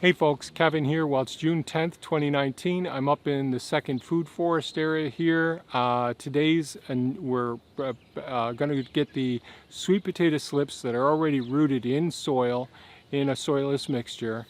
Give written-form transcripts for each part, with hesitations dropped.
Hey folks, Kevin here. Well, it's June 10th, 2019. I'm up in the second food forest area here. We're going to get the sweet potato slips that are already rooted in soil in a soilless mixture.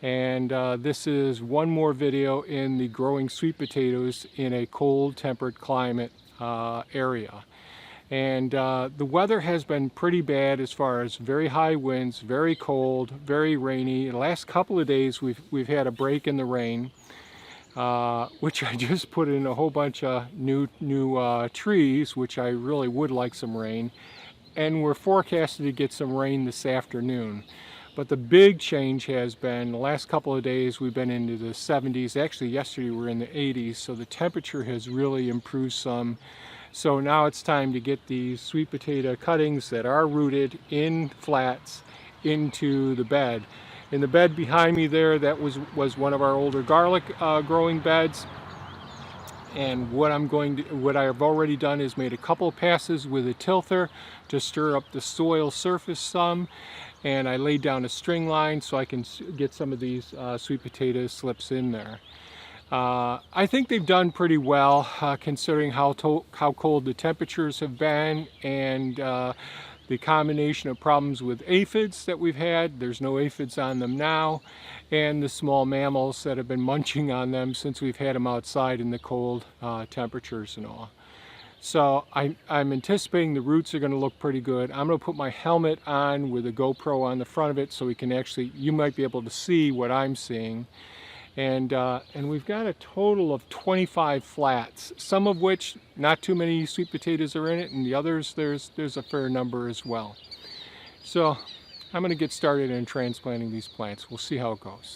And this is one more video in the growing sweet potatoes in a cold temperate climate area. And the weather has been pretty bad as far as very high winds, very cold, very rainy. The last couple of days we've had a break in the rain, which I just put in a whole bunch of new trees, which I really would like some rain. And we're forecasted to get some rain this afternoon. But the big change has been the last couple of days we've been into the 70s. Actually, yesterday we were in the 80s, so the temperature has really improved some. So now it's time to get these sweet potato cuttings that are rooted in flats into the bed. In the bed behind me there, that was one of our older garlic growing beds. And what I have already done is made a couple of passes with a tilther to stir up the soil surface some. And I laid down a string line so I can get some of these sweet potato slips in there. I think they've done pretty well considering how cold the temperatures have been, and the combination of problems with aphids that we've had. There's no aphids on them now, and the small mammals that have been munching on them since we've had them outside in the cold temperatures and all. So I'm anticipating the roots are going to look pretty good. I'm going to put my helmet on with a GoPro on the front of it so you might be able to see what I'm seeing. And we've got a total of 25 flats, some of which not too many sweet potatoes are in it, and the others there's a fair number as well. So I'm going to get started in transplanting these plants. We'll see how it goes.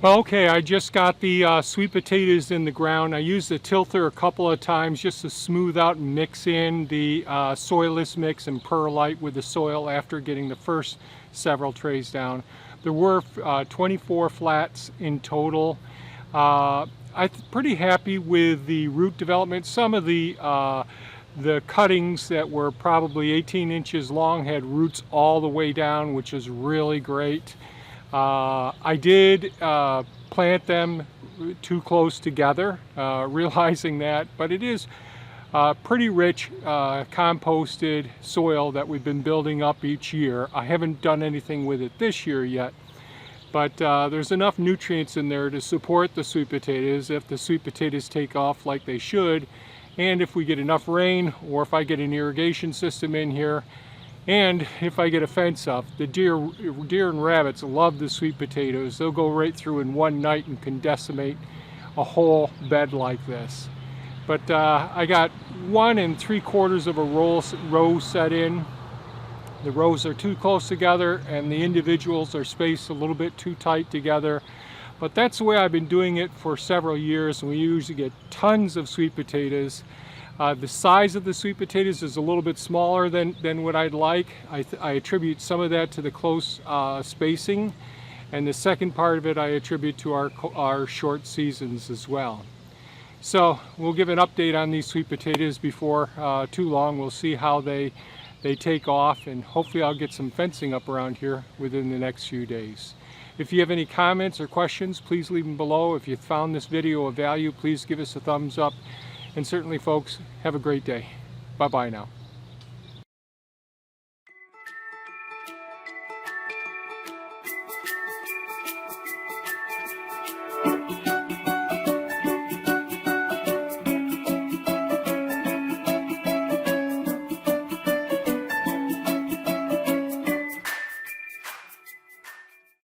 Well, okay, I just got the sweet potatoes in the ground. I used the tilther a couple of times just to smooth out and mix in the soilless mix and perlite with the soil after getting the first several trays down. There were 24 flats in total. I'm pretty happy with the root development. Some of the cuttings that were probably 18 inches long had roots all the way down, which is really great. I did plant them too close together, realizing that, but it is pretty rich composted soil that we've been building up each year. I haven't done anything with it this year yet, but there's enough nutrients in there to support the sweet potatoes if the sweet potatoes take off like they should, and if we get enough rain, or if I get an irrigation system in here, and if I get a fence up. The deer and rabbits love the sweet potatoes. They'll go right through in one night and can decimate a whole bed like this. But I got 1 3/4 of a row set in. The rows are too close together and the individuals are spaced a little bit too tight together. But that's the way I've been doing it for several years, and we usually get tons of sweet potatoes. The size of the sweet potatoes is a little bit smaller than what I'd like. I attribute some of that to the close spacing, and the second part of it I attribute to our short seasons as well. So we'll give an update on these sweet potatoes before too long. We'll see how they take off, and hopefully I'll get some fencing up around here within the next few days. If you have any comments or questions, please leave them below. If you found this video of value, please give us a thumbs up. And certainly, folks, have a great day. Bye-bye now.